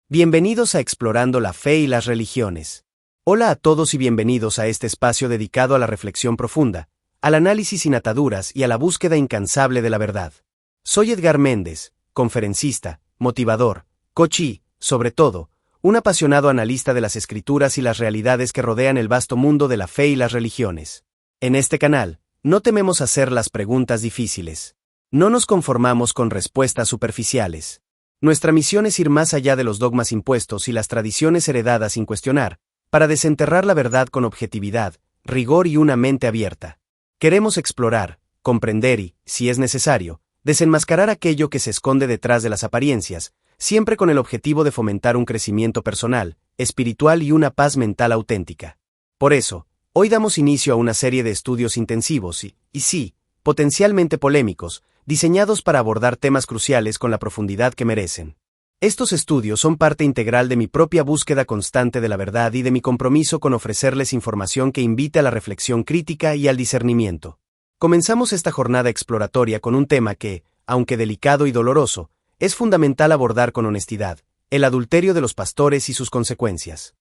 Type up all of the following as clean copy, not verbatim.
Bienvenidos a Explorando la Fe y las Religiones. Hola a todos y bienvenidos a este espacio dedicado a la reflexión profunda, al análisis sin ataduras y a la búsqueda incansable de la verdad. Soy Edgar Méndez, conferencista, motivador, coach y, sobre todo, un apasionado analista de las escrituras y las realidades que rodean el vasto mundo de la fe y las religiones. En este canal, no tememos hacer las preguntas difíciles. No nos conformamos con respuestas superficiales. Nuestra misión es ir más allá de los dogmas impuestos y las tradiciones heredadas sin cuestionar, para desenterrar la verdad con objetividad, rigor y una mente abierta. Queremos explorar, comprender y, si es necesario, desenmascarar aquello que se esconde detrás de las apariencias, siempre con el objetivo de fomentar un crecimiento personal, espiritual y una paz mental auténtica. Por eso, hoy damos inicio a una serie de estudios intensivos y sí, potencialmente polémicos, diseñados para abordar temas cruciales con la profundidad que merecen. Estos estudios son parte integral de mi propia búsqueda constante de la verdad y de mi compromiso con ofrecerles información que invite a la reflexión crítica y al discernimiento. Comenzamos esta jornada exploratoria con un tema que, aunque delicado y doloroso, es fundamental abordar con honestidad: el adulterio de los pastores y sus consecuencias.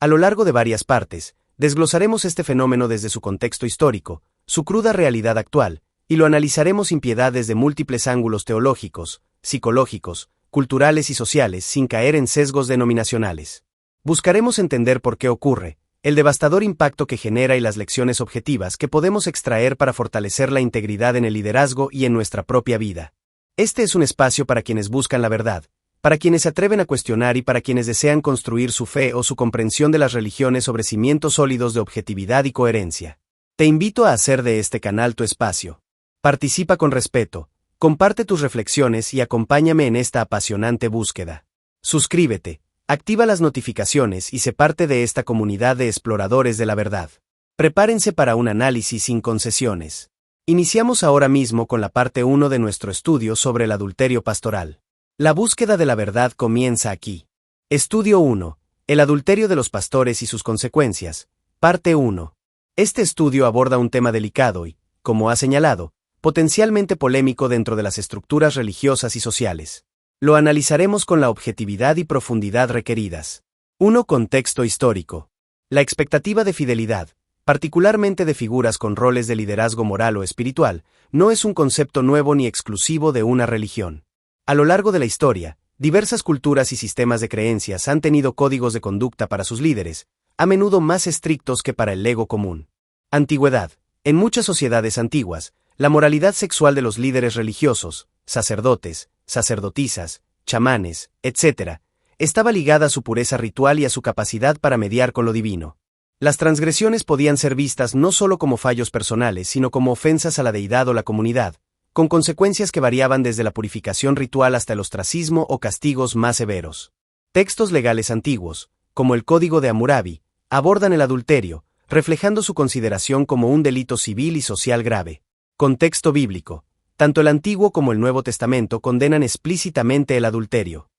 A lo largo de varias partes, desglosaremos este fenómeno desde su contexto histórico, su cruda realidad actual, y lo analizaremos sin piedad desde múltiples ángulos teológicos, psicológicos, culturales y sociales sin caer en sesgos denominacionales. Buscaremos entender por qué ocurre, el devastador impacto que genera y las lecciones objetivas que podemos extraer para fortalecer la integridad en el liderazgo y en nuestra propia vida. Este es un espacio para quienes buscan la verdad, para quienes se atreven a cuestionar y para quienes desean construir su fe o su comprensión de las religiones sobre cimientos sólidos de objetividad y coherencia. Te invito a hacer de este canal tu espacio. Participa con respeto, comparte tus reflexiones y acompáñame en esta apasionante búsqueda. Suscríbete, activa las notificaciones y sé parte de esta comunidad de exploradores de la verdad. Prepárense para un análisis sin concesiones. Iniciamos ahora mismo con la parte 1 de nuestro estudio sobre el adulterio pastoral. La búsqueda de la verdad comienza aquí. Estudio 1. El adulterio de los pastores y sus consecuencias. Parte 1. Este estudio aborda un tema delicado y, como ha señalado, potencialmente polémico dentro de las estructuras religiosas y sociales. Lo analizaremos con la objetividad y profundidad requeridas. 1. Contexto histórico. La expectativa de fidelidad, particularmente de figuras con roles de liderazgo moral o espiritual, no es un concepto nuevo ni exclusivo de una religión. A lo largo de la historia, diversas culturas y sistemas de creencias han tenido códigos de conducta para sus líderes, a menudo más estrictos que para el lego común. Antigüedad. En muchas sociedades antiguas, la moralidad sexual de los líderes religiosos, sacerdotes, sacerdotisas, chamanes, etc., estaba ligada a su pureza ritual y a su capacidad para mediar con lo divino. Las transgresiones podían ser vistas no solo como fallos personales, sino como ofensas a la deidad o la comunidad, con consecuencias que variaban desde la purificación ritual hasta el ostracismo o castigos más severos. Textos legales antiguos, como el Código de Hammurabi, abordan el adulterio, reflejando su consideración como un delito civil y social grave. Contexto bíblico. Tanto el Antiguo como el Nuevo Testamento condenan explícitamente el adulterio.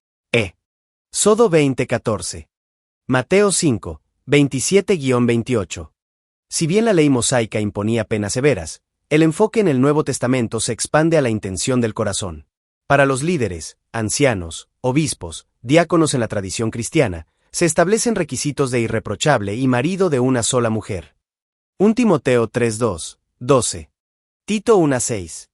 Sodo 20:14. Mateo 5, 27-28. Si bien la ley mosaica imponía penas severas, el enfoque en el Nuevo Testamento se expande a la intención del corazón. Para los líderes, ancianos, obispos, diáconos en la tradición cristiana, se establecen requisitos de irreprochable y marido de una sola mujer. 1 Timoteo 3:2, 12. Tito 1:6.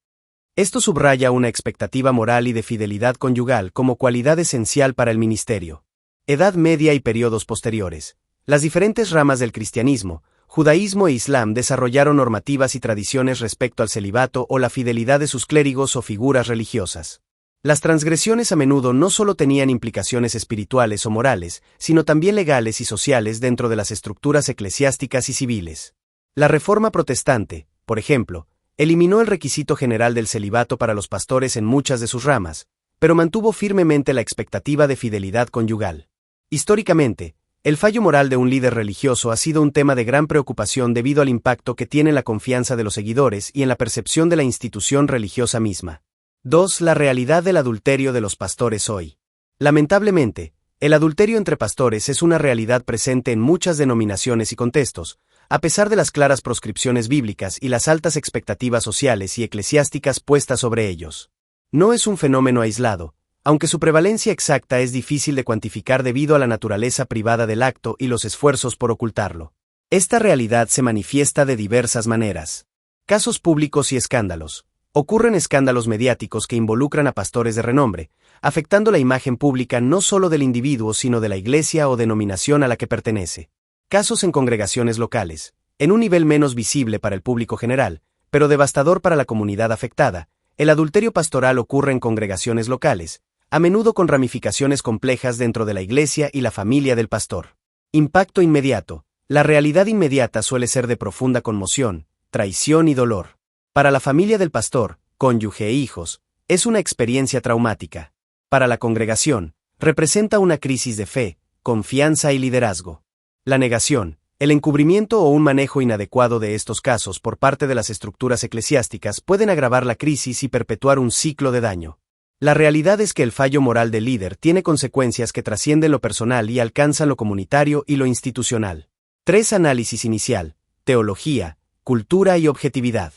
Esto subraya una expectativa moral y de fidelidad conyugal como cualidad esencial para el ministerio. Edad Media y periodos posteriores. Las diferentes ramas del cristianismo, judaísmo e islam desarrollaron normativas y tradiciones respecto al celibato o la fidelidad de sus clérigos o figuras religiosas. Las transgresiones a menudo no solo tenían implicaciones espirituales o morales, sino también legales y sociales dentro de las estructuras eclesiásticas y civiles. La Reforma Protestante, por ejemplo, eliminó el requisito general del celibato para los pastores en muchas de sus ramas, pero mantuvo firmemente la expectativa de fidelidad conyugal. Históricamente, el fallo moral de un líder religioso ha sido un tema de gran preocupación debido al impacto que tiene en la confianza de los seguidores y en la percepción de la institución religiosa misma. 2. La realidad del adulterio de los pastores hoy. Lamentablemente, el adulterio entre pastores es una realidad presente en muchas denominaciones y contextos, a pesar de las claras proscripciones bíblicas y las altas expectativas sociales y eclesiásticas puestas sobre ellos. No es un fenómeno aislado, aunque su prevalencia exacta es difícil de cuantificar debido a la naturaleza privada del acto y los esfuerzos por ocultarlo. Esta realidad se manifiesta de diversas maneras. Casos públicos y escándalos. Ocurren escándalos mediáticos que involucran a pastores de renombre, afectando la imagen pública no solo del individuo sino de la iglesia o denominación a la que pertenece. Casos en congregaciones locales, en un nivel menos visible para el público general, pero devastador para la comunidad afectada. El adulterio pastoral ocurre en congregaciones locales, a menudo con ramificaciones complejas dentro de la iglesia y la familia del pastor. Impacto inmediato. La realidad inmediata suele ser de profunda conmoción, traición y dolor. Para la familia del pastor, cónyuge e hijos, es una experiencia traumática. Para la congregación, representa una crisis de fe, confianza y liderazgo. La negación, el encubrimiento o un manejo inadecuado de estos casos por parte de las estructuras eclesiásticas pueden agravar la crisis y perpetuar un ciclo de daño. La realidad es que el fallo moral del líder tiene consecuencias que trascienden lo personal y alcanzan lo comunitario y lo institucional. 3. Análisis inicial. Teología, cultura y objetividad.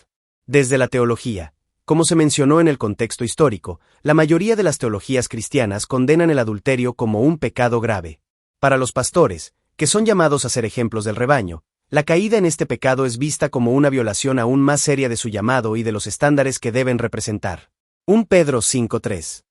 Desde la teología, como se mencionó en el contexto histórico, la mayoría de las teologías cristianas condenan el adulterio como un pecado grave. Para los pastores, que son llamados a ser ejemplos del rebaño, la caída en este pecado es vista como una violación aún más seria de su llamado y de los estándares que deben representar. 1 Pedro 5:3.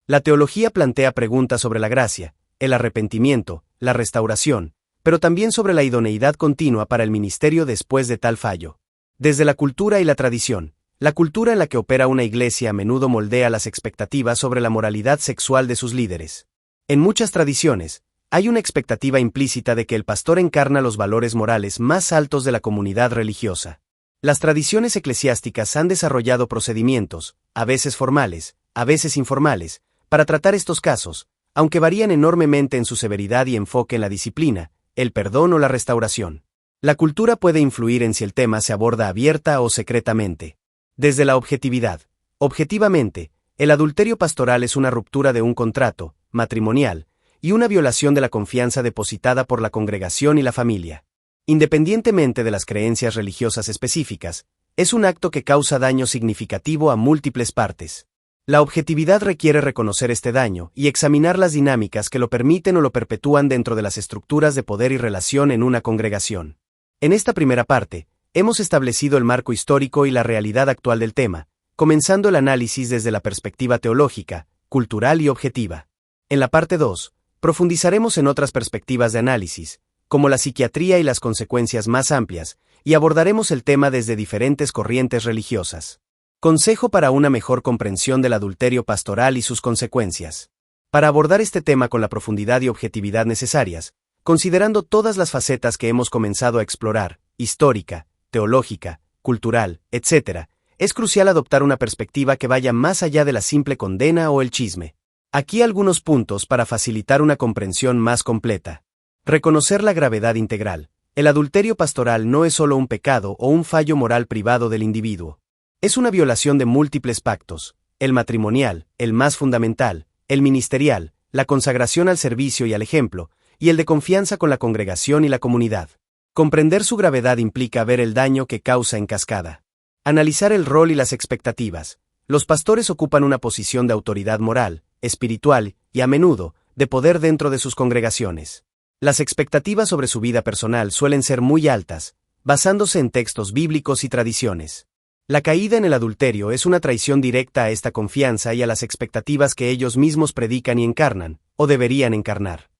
La teología plantea preguntas sobre la gracia, el arrepentimiento, la restauración, pero también sobre la idoneidad continua para el ministerio después de tal fallo. Desde la cultura y la tradición, la cultura en la que opera una iglesia a menudo moldea las expectativas sobre la moralidad sexual de sus líderes. En muchas tradiciones, hay una expectativa implícita de que el pastor encarna los valores morales más altos de la comunidad religiosa. Las tradiciones eclesiásticas han desarrollado procedimientos, a veces formales, a veces informales, para tratar estos casos, aunque varían enormemente en su severidad y enfoque en la disciplina, el perdón o la restauración. La cultura puede influir en si el tema se aborda abierta o secretamente. Desde la objetividad. Objetivamente, el adulterio pastoral es una ruptura de un contrato matrimonial y una violación de la confianza depositada por la congregación y la familia. Independientemente de las creencias religiosas específicas, es un acto que causa daño significativo a múltiples partes. La objetividad requiere reconocer este daño y examinar las dinámicas que lo permiten o lo perpetúan dentro de las estructuras de poder y relación en una congregación. En esta primera parte, hemos establecido el marco histórico y la realidad actual del tema, comenzando el análisis desde la perspectiva teológica, cultural y objetiva. En la parte 2, profundizaremos en otras perspectivas de análisis, como la psiquiatría y las consecuencias más amplias, y abordaremos el tema desde diferentes corrientes religiosas. Consejo para una mejor comprensión del adulterio pastoral y sus consecuencias. Para abordar este tema con la profundidad y objetividad necesarias, considerando todas las facetas que hemos comenzado a explorar, histórica, teológica, cultural, etc., es crucial adoptar una perspectiva que vaya más allá de la simple condena o el chisme. Aquí algunos puntos para facilitar una comprensión más completa. Reconocer la gravedad integral. El adulterio pastoral no es solo un pecado o un fallo moral privado del individuo. Es una violación de múltiples pactos, el matrimonial, el más fundamental, el ministerial, la consagración al servicio y al ejemplo, y el de confianza con la congregación y la comunidad. Comprender su gravedad implica ver el daño que causa en cascada. Analizar el rol y las expectativas. Los pastores ocupan una posición de autoridad moral, espiritual y, a menudo, de poder dentro de sus congregaciones. Las expectativas sobre su vida personal suelen ser muy altas, basándose en textos bíblicos y tradiciones. La caída en el adulterio es una traición directa a esta confianza y a las expectativas que ellos mismos predican y encarnan, o deberían encarnar.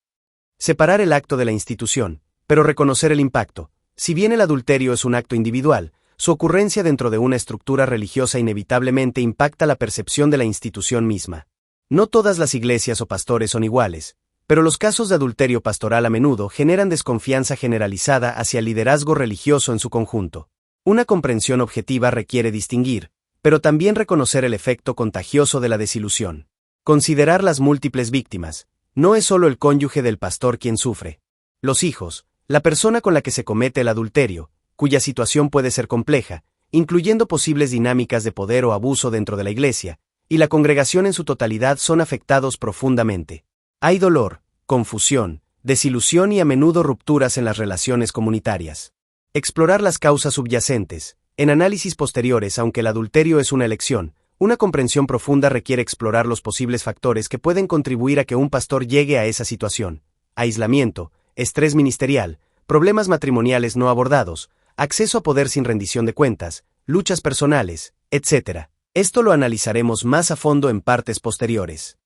Separar el acto de la institución, pero reconocer el impacto. Si bien el adulterio es un acto individual, su ocurrencia dentro de una estructura religiosa inevitablemente impacta la percepción de la institución misma. No todas las iglesias o pastores son iguales, pero los casos de adulterio pastoral a menudo generan desconfianza generalizada hacia el liderazgo religioso en su conjunto. Una comprensión objetiva requiere distinguir, pero también reconocer el efecto contagioso de la desilusión. Considerar las múltiples víctimas. No es solo el cónyuge del pastor quien sufre. Los hijos, la persona con la que se comete el adulterio, cuya situación puede ser compleja, incluyendo posibles dinámicas de poder o abuso dentro de la iglesia, y la congregación en su totalidad son afectados profundamente. Hay dolor, confusión, desilusión y a menudo rupturas en las relaciones comunitarias. Explorar las causas subyacentes. En análisis posteriores, aunque el adulterio es una elección, Una comprensión profunda requiere explorar los posibles factores que pueden contribuir a que un pastor llegue a esa situación: aislamiento, estrés ministerial, problemas matrimoniales no abordados, acceso a poder sin rendición de cuentas, luchas personales, etc. Esto lo analizaremos más a fondo en partes posteriores.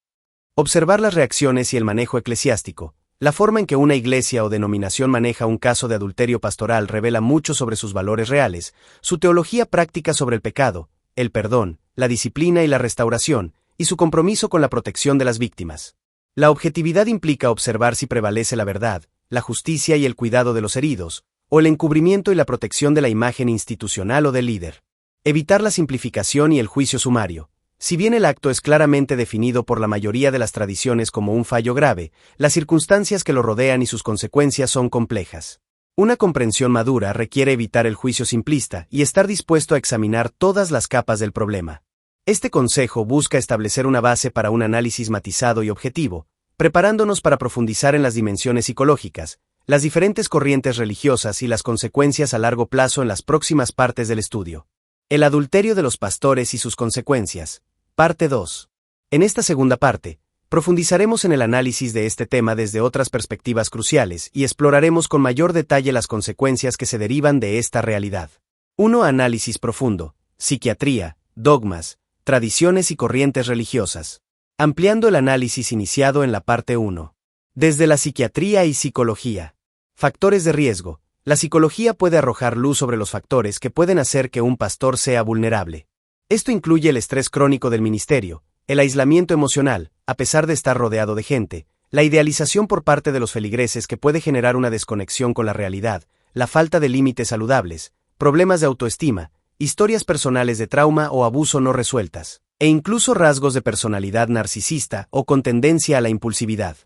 Observar las reacciones y el manejo eclesiástico. La forma en que una iglesia o denominación maneja un caso de adulterio pastoral revela mucho sobre sus valores reales, su teología práctica sobre el pecado, el perdón, la disciplina y la restauración, y su compromiso con la protección de las víctimas. La objetividad implica observar si prevalece la verdad, la justicia y el cuidado de los heridos, o el encubrimiento y la protección de la imagen institucional o del líder. Evitar la simplificación y el juicio sumario. Si bien el acto es claramente definido por la mayoría de las tradiciones como un fallo grave, las circunstancias que lo rodean y sus consecuencias son complejas. Una comprensión madura requiere evitar el juicio simplista y estar dispuesto a examinar todas las capas del problema. Este consejo busca establecer una base para un análisis matizado y objetivo, preparándonos para profundizar en las dimensiones psicológicas, las diferentes corrientes religiosas y las consecuencias a largo plazo en las próximas partes del estudio. El adulterio de los pastores y sus consecuencias. Parte 2. En esta segunda parte, profundizaremos en el análisis de este tema desde otras perspectivas cruciales y exploraremos con mayor detalle las consecuencias que se derivan de esta realidad. 1. Análisis profundo. Psiquiatría, dogmas, tradiciones y corrientes religiosas. Ampliando el análisis iniciado en la parte 1. Desde la psiquiatría y psicología. Factores de riesgo. La psicología puede arrojar luz sobre los factores que pueden hacer que un pastor sea vulnerable. Esto incluye el estrés crónico del ministerio, el aislamiento emocional, a pesar de estar rodeado de gente, la idealización por parte de los feligreses que puede generar una desconexión con la realidad, la falta de límites saludables, problemas de autoestima, historias personales de trauma o abuso no resueltas, e incluso rasgos de personalidad narcisista o con tendencia a la impulsividad.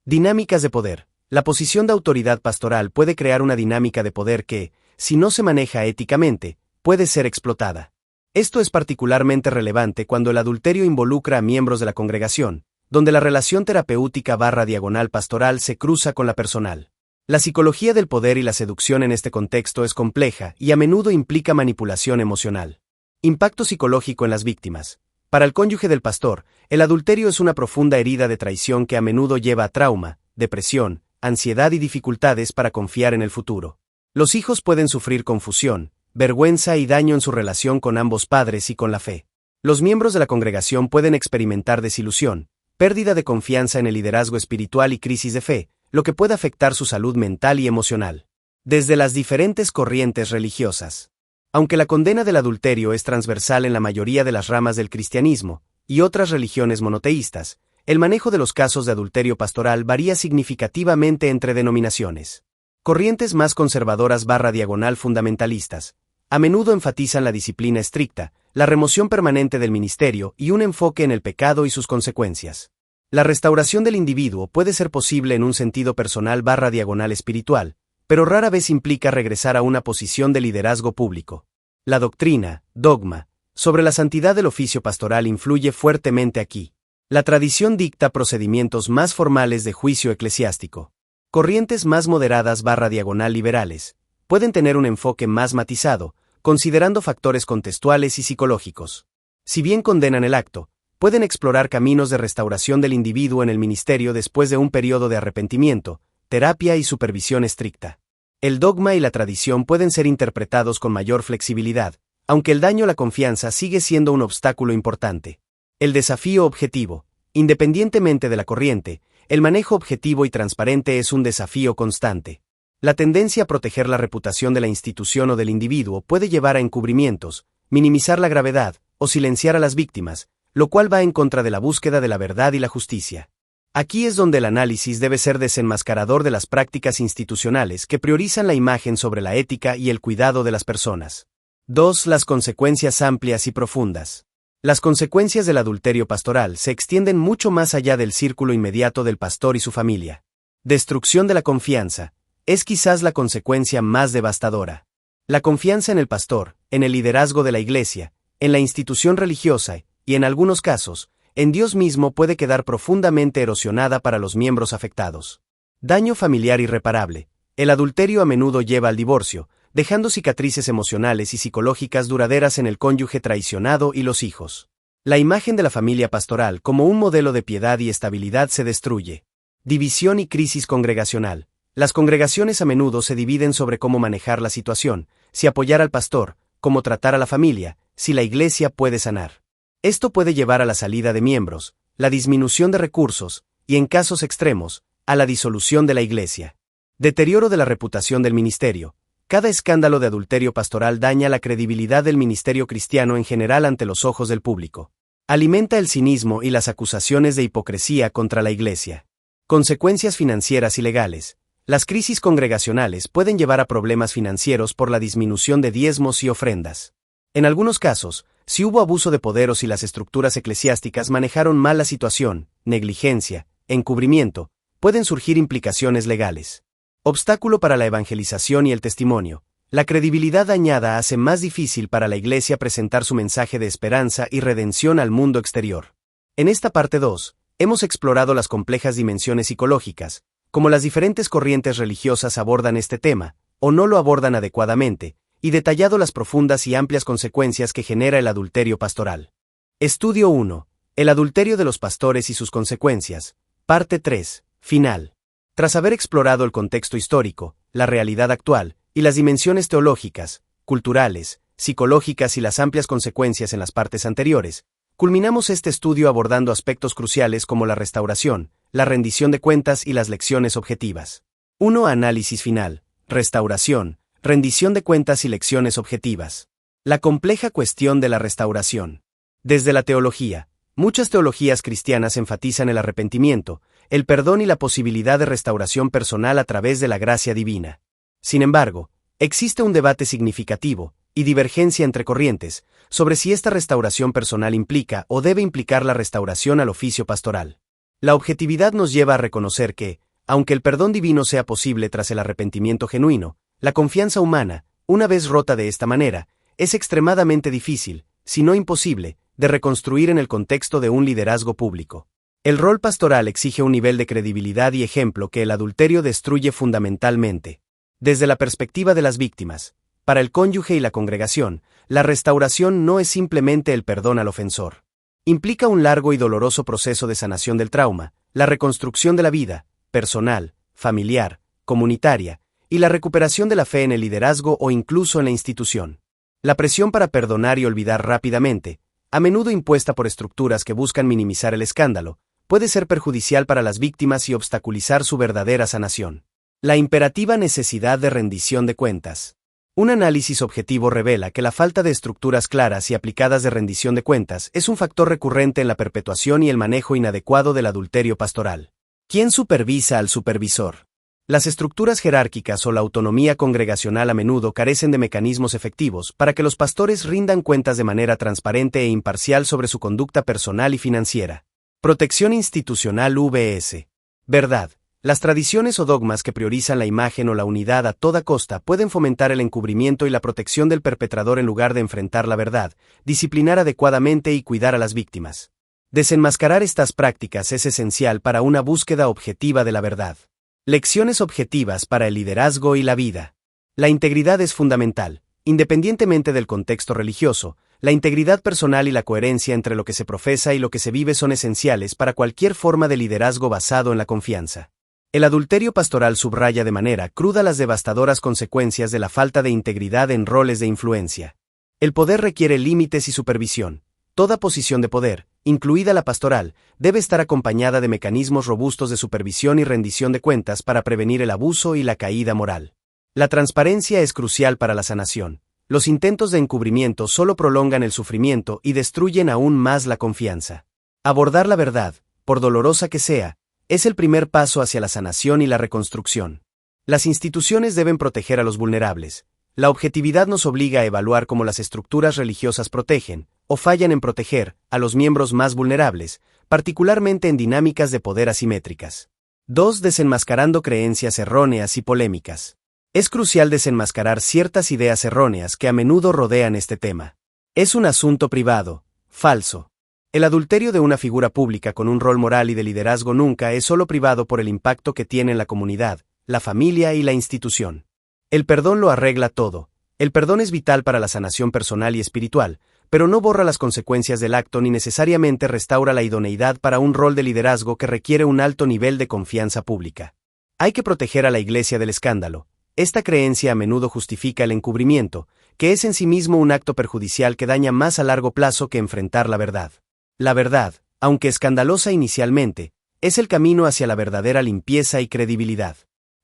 Dinámicas de poder. La posición de autoridad pastoral puede crear una dinámica de poder que, si no se maneja éticamente, puede ser explotada. Esto es particularmente relevante cuando el adulterio involucra a miembros de la congregación, donde la relación terapéutica / pastoral se cruza con la personal. La psicología del poder y la seducción en este contexto es compleja y a menudo implica manipulación emocional. Impacto psicológico en las víctimas. Para el cónyuge del pastor, el adulterio es una profunda herida de traición que a menudo lleva a trauma, depresión, ansiedad y dificultades para confiar en el futuro. Los hijos pueden sufrir confusión, vergüenza y daño en su relación con ambos padres y con la fe. Los miembros de la congregación pueden experimentar desilusión, pérdida de confianza en el liderazgo espiritual y crisis de fe, lo que puede afectar su salud mental y emocional. Desde las diferentes corrientes religiosas. Aunque la condena del adulterio es transversal en la mayoría de las ramas del cristianismo y otras religiones monoteístas, el manejo de los casos de adulterio pastoral varía significativamente entre denominaciones. Corrientes más conservadoras / fundamentalistas a menudo enfatizan la disciplina estricta, la remoción permanente del ministerio y un enfoque en el pecado y sus consecuencias. La restauración del individuo puede ser posible en un sentido personal / espiritual, pero rara vez implica regresar a una posición de liderazgo público. La doctrina, dogma, sobre la santidad del oficio pastoral influye fuertemente aquí. La tradición dicta procedimientos más formales de juicio eclesiástico. Corrientes más moderadas / liberales pueden tener un enfoque más matizado, considerando factores contextuales y psicológicos. Si bien condenan el acto, pueden explorar caminos de restauración del individuo en el ministerio después de un periodo de arrepentimiento, terapia y supervisión estricta. El dogma y la tradición pueden ser interpretados con mayor flexibilidad, aunque el daño a la confianza sigue siendo un obstáculo importante. El desafío objetivo. Independientemente de la corriente, el manejo objetivo y transparente es un desafío constante. La tendencia a proteger la reputación de la institución o del individuo puede llevar a encubrimientos, minimizar la gravedad o silenciar a las víctimas, lo cual va en contra de la búsqueda de la verdad y la justicia. Aquí es donde el análisis debe ser desenmascarador de las prácticas institucionales que priorizan la imagen sobre la ética y el cuidado de las personas. 2. Las consecuencias amplias y profundas. Las consecuencias del adulterio pastoral se extienden mucho más allá del círculo inmediato del pastor y su familia. Destrucción de la confianza es quizás la consecuencia más devastadora. La confianza en el pastor, en el liderazgo de la iglesia, en la institución religiosa y, en algunos casos, en Dios mismo puede quedar profundamente erosionada para los miembros afectados. Daño familiar irreparable. El adulterio a menudo lleva al divorcio, dejando cicatrices emocionales y psicológicas duraderas en el cónyuge traicionado y los hijos. La imagen de la familia pastoral como un modelo de piedad y estabilidad se destruye. División y crisis congregacional. Las congregaciones a menudo se dividen sobre cómo manejar la situación, si apoyar al pastor, cómo tratar a la familia, si la iglesia puede sanar. Esto puede llevar a la salida de miembros, la disminución de recursos, y en casos extremos, a la disolución de la iglesia. Deterioro de la reputación del ministerio. Cada escándalo de adulterio pastoral daña la credibilidad del ministerio cristiano en general ante los ojos del público. Alimenta el cinismo y las acusaciones de hipocresía contra la iglesia. Consecuencias financieras y legales. Las crisis congregacionales pueden llevar a problemas financieros por la disminución de diezmos y ofrendas. En algunos casos, si hubo abuso de poder o si las estructuras eclesiásticas manejaron mal la situación, negligencia, encubrimiento, pueden surgir implicaciones legales. Obstáculo para la evangelización y el testimonio. La credibilidad dañada hace más difícil para la Iglesia presentar su mensaje de esperanza y redención al mundo exterior. En esta parte 2, hemos explorado las complejas dimensiones psicológicas, cómo las diferentes corrientes religiosas abordan este tema, o no lo abordan adecuadamente, y detallado las profundas y amplias consecuencias que genera el adulterio pastoral. Estudio 1. El adulterio de los pastores y sus consecuencias. Parte 3. Final. Tras haber explorado el contexto histórico, la realidad actual, y las dimensiones teológicas, culturales, psicológicas y las amplias consecuencias en las partes anteriores, culminamos este estudio abordando aspectos cruciales como la restauración, la rendición de cuentas y las lecciones objetivas. 1. Análisis final. Restauración, rendición de cuentas y lecciones objetivas. La compleja cuestión de la restauración. Desde la teología, muchas teologías cristianas enfatizan el arrepentimiento, el perdón y la posibilidad de restauración personal a través de la gracia divina. Sin embargo, existe un debate significativo, y divergencia entre corrientes, sobre si esta restauración personal implica o debe implicar la restauración al oficio pastoral. La objetividad nos lleva a reconocer que, aunque el perdón divino sea posible tras el arrepentimiento genuino, la confianza humana, una vez rota de esta manera, es extremadamente difícil, si no imposible, de reconstruir en el contexto de un liderazgo público. El rol pastoral exige un nivel de credibilidad y ejemplo que el adulterio destruye fundamentalmente. Desde la perspectiva de las víctimas, para el cónyuge y la congregación, la restauración no es simplemente el perdón al ofensor. Implica un largo y doloroso proceso de sanación del trauma, la reconstrucción de la vida, personal, familiar, comunitaria, y la recuperación de la fe en el liderazgo o incluso en la institución. La presión para perdonar y olvidar rápidamente, a menudo impuesta por estructuras que buscan minimizar el escándalo, puede ser perjudicial para las víctimas y obstaculizar su verdadera sanación. La imperativa necesidad de rendición de cuentas. Un análisis objetivo revela que la falta de estructuras claras y aplicadas de rendición de cuentas es un factor recurrente en la perpetuación y el manejo inadecuado del adulterio pastoral. ¿Quién supervisa al supervisor? Las estructuras jerárquicas o la autonomía congregacional a menudo carecen de mecanismos efectivos para que los pastores rindan cuentas de manera transparente e imparcial sobre su conducta personal y financiera. Protección institucional vs. Verdad. Las tradiciones o dogmas que priorizan la imagen o la unidad a toda costa pueden fomentar el encubrimiento y la protección del perpetrador en lugar de enfrentar la verdad, disciplinar adecuadamente y cuidar a las víctimas. Desenmascarar estas prácticas es esencial para una búsqueda objetiva de la verdad. Lecciones objetivas para el liderazgo y la vida. La integridad es fundamental, independientemente del contexto religioso. La integridad personal y la coherencia entre lo que se profesa y lo que se vive son esenciales para cualquier forma de liderazgo basado en la confianza. El adulterio pastoral subraya de manera cruda las devastadoras consecuencias de la falta de integridad en roles de influencia. El poder requiere límites y supervisión. Toda posición de poder, incluida la pastoral, debe estar acompañada de mecanismos robustos de supervisión y rendición de cuentas para prevenir el abuso y la caída moral. La transparencia es crucial para la sanación. Los intentos de encubrimiento solo prolongan el sufrimiento y destruyen aún más la confianza. Abordar la verdad, por dolorosa que sea, es el primer paso hacia la sanación y la reconstrucción. Las instituciones deben proteger a los vulnerables. La objetividad nos obliga a evaluar cómo las estructuras religiosas protegen, o fallan en proteger, a los miembros más vulnerables, particularmente en dinámicas de poder asimétricas. 2. Desenmascarando creencias erróneas y polémicas. Es crucial desenmascarar ciertas ideas erróneas que a menudo rodean este tema. Es un asunto privado, falso. El adulterio de una figura pública con un rol moral y de liderazgo nunca es solo privado por el impacto que tiene en la comunidad, la familia y la institución. El perdón lo arregla todo. El perdón es vital para la sanación personal y espiritual, pero no borra las consecuencias del acto ni necesariamente restaura la idoneidad para un rol de liderazgo que requiere un alto nivel de confianza pública. Hay que proteger a la Iglesia del escándalo. Esta creencia a menudo justifica el encubrimiento, que es en sí mismo un acto perjudicial que daña más a largo plazo que enfrentar la verdad. La verdad, aunque escandalosa inicialmente, es el camino hacia la verdadera limpieza y credibilidad.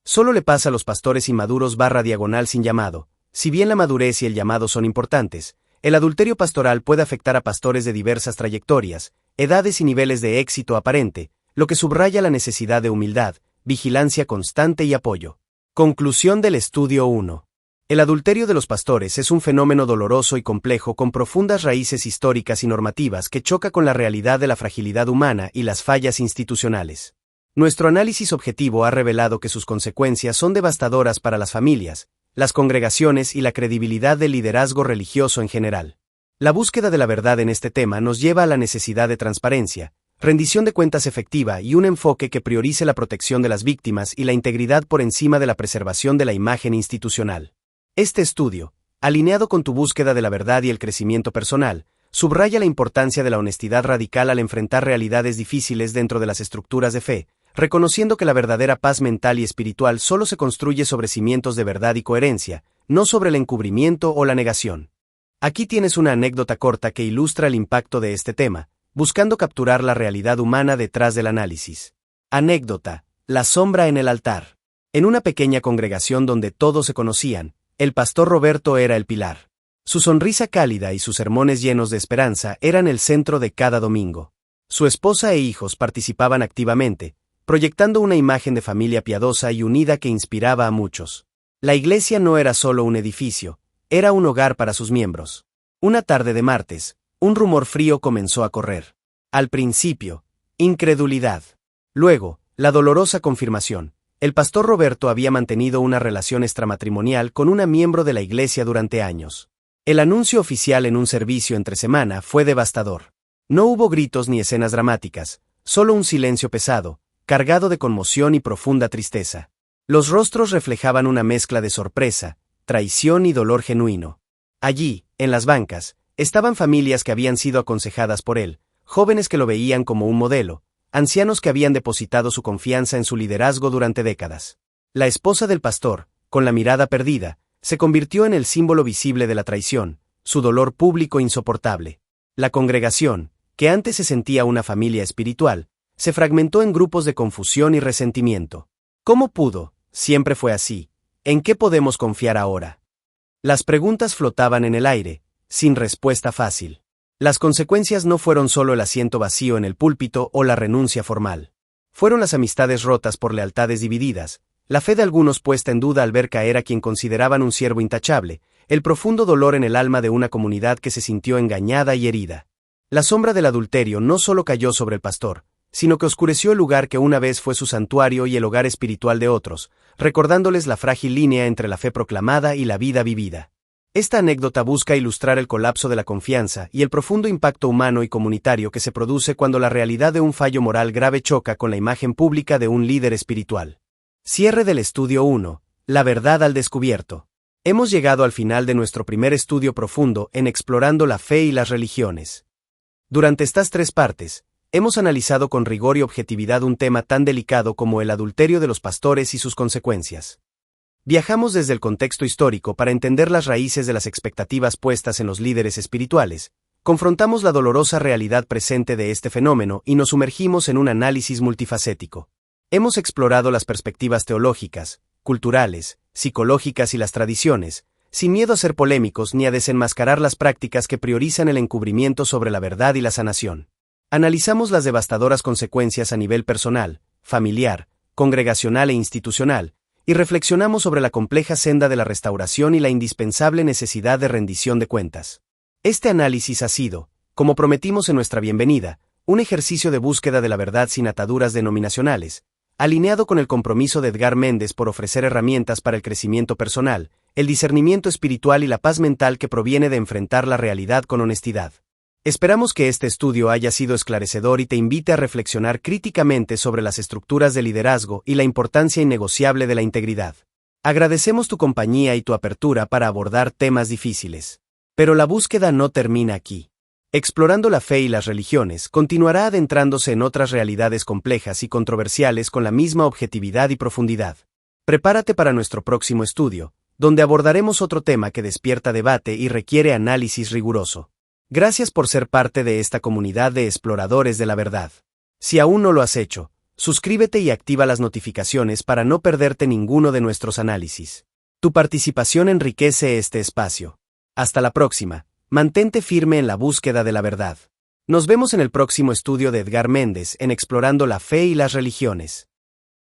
Solo le pasa a los pastores inmaduros / sin llamado. Si bien la madurez y el llamado son importantes, el adulterio pastoral puede afectar a pastores de diversas trayectorias, edades y niveles de éxito aparente, lo que subraya la necesidad de humildad, vigilancia constante y apoyo. Conclusión del estudio 1. El adulterio de los pastores es un fenómeno doloroso y complejo con profundas raíces históricas y normativas que choca con la realidad de la fragilidad humana y las fallas institucionales. Nuestro análisis objetivo ha revelado que sus consecuencias son devastadoras para las familias, las congregaciones y la credibilidad del liderazgo religioso en general. La búsqueda de la verdad en este tema nos lleva a la necesidad de transparencia, rendición de cuentas efectiva y un enfoque que priorice la protección de las víctimas y la integridad por encima de la preservación de la imagen institucional. Este estudio, alineado con tu búsqueda de la verdad y el crecimiento personal, subraya la importancia de la honestidad radical al enfrentar realidades difíciles dentro de las estructuras de fe, reconociendo que la verdadera paz mental y espiritual solo se construye sobre cimientos de verdad y coherencia, no sobre el encubrimiento o la negación. Aquí tienes una anécdota corta que ilustra el impacto de este tema, buscando capturar la realidad humana detrás del análisis. Anécdota: la sombra en el altar. En una pequeña congregación donde todos se conocían, el pastor Roberto era el pilar. Su sonrisa cálida y sus sermones llenos de esperanza eran el centro de cada domingo. Su esposa e hijos participaban activamente, proyectando una imagen de familia piadosa y unida que inspiraba a muchos. La iglesia no era solo un edificio, era un hogar para sus miembros. Una tarde de martes, un rumor frío comenzó a correr. Al principio, incredulidad. Luego, la dolorosa confirmación. El pastor Roberto había mantenido una relación extramatrimonial con una miembro de la iglesia durante años. El anuncio oficial en un servicio entre semana fue devastador. No hubo gritos ni escenas dramáticas, solo un silencio pesado, cargado de conmoción y profunda tristeza. Los rostros reflejaban una mezcla de sorpresa, traición y dolor genuino. Allí, en las bancas, estaban familias que habían sido aconsejadas por él, jóvenes que lo veían como un modelo, ancianos que habían depositado su confianza en su liderazgo durante décadas. La esposa del pastor, con la mirada perdida, se convirtió en el símbolo visible de la traición, su dolor público insoportable. La congregación, que antes se sentía una familia espiritual, se fragmentó en grupos de confusión y resentimiento. ¿Cómo pudo? Siempre fue así. ¿En qué podemos confiar ahora? Las preguntas flotaban en el aire, sin respuesta fácil. Las consecuencias no fueron solo el asiento vacío en el púlpito o la renuncia formal. Fueron las amistades rotas por lealtades divididas, la fe de algunos puesta en duda al ver caer a quien consideraban un siervo intachable, el profundo dolor en el alma de una comunidad que se sintió engañada y herida. La sombra del adulterio no solo cayó sobre el pastor, sino que oscureció el lugar que una vez fue su santuario y el hogar espiritual de otros, recordándoles la frágil línea entre la fe proclamada y la vida vivida. Esta anécdota busca ilustrar el colapso de la confianza y el profundo impacto humano y comunitario que se produce cuando la realidad de un fallo moral grave choca con la imagen pública de un líder espiritual. Cierre del estudio 1. La verdad al descubierto. Hemos llegado al final de nuestro primer estudio profundo en Explorando la Fe y las Religiones. Durante estas 3 partes, hemos analizado con rigor y objetividad un tema tan delicado como el adulterio de los pastores y sus consecuencias. Viajamos desde el contexto histórico para entender las raíces de las expectativas puestas en los líderes espirituales, confrontamos la dolorosa realidad presente de este fenómeno y nos sumergimos en un análisis multifacético. Hemos explorado las perspectivas teológicas, culturales, psicológicas y las tradiciones, sin miedo a ser polémicos ni a desenmascarar las prácticas que priorizan el encubrimiento sobre la verdad y la sanación. Analizamos las devastadoras consecuencias a nivel personal, familiar, congregacional e institucional, y reflexionamos sobre la compleja senda de la restauración y la indispensable necesidad de rendición de cuentas. Este análisis ha sido, como prometimos en nuestra bienvenida, un ejercicio de búsqueda de la verdad sin ataduras denominacionales, alineado con el compromiso de Edgar Méndez por ofrecer herramientas para el crecimiento personal, el discernimiento espiritual y la paz mental que proviene de enfrentar la realidad con honestidad. Esperamos que este estudio haya sido esclarecedor y te invite a reflexionar críticamente sobre las estructuras de liderazgo y la importancia innegociable de la integridad. Agradecemos tu compañía y tu apertura para abordar temas difíciles. Pero la búsqueda no termina aquí. Explorando la fe y las religiones, continuará adentrándose en otras realidades complejas y controversiales con la misma objetividad y profundidad. Prepárate para nuestro próximo estudio, donde abordaremos otro tema que despierta debate y requiere análisis riguroso. Gracias por ser parte de esta comunidad de exploradores de la verdad. Si aún no lo has hecho, suscríbete y activa las notificaciones para no perderte ninguno de nuestros análisis. Tu participación enriquece este espacio. Hasta la próxima. Mantente firme en la búsqueda de la verdad. Nos vemos en el próximo estudio de Edgar Méndez en Explorando la Fe y las Religiones.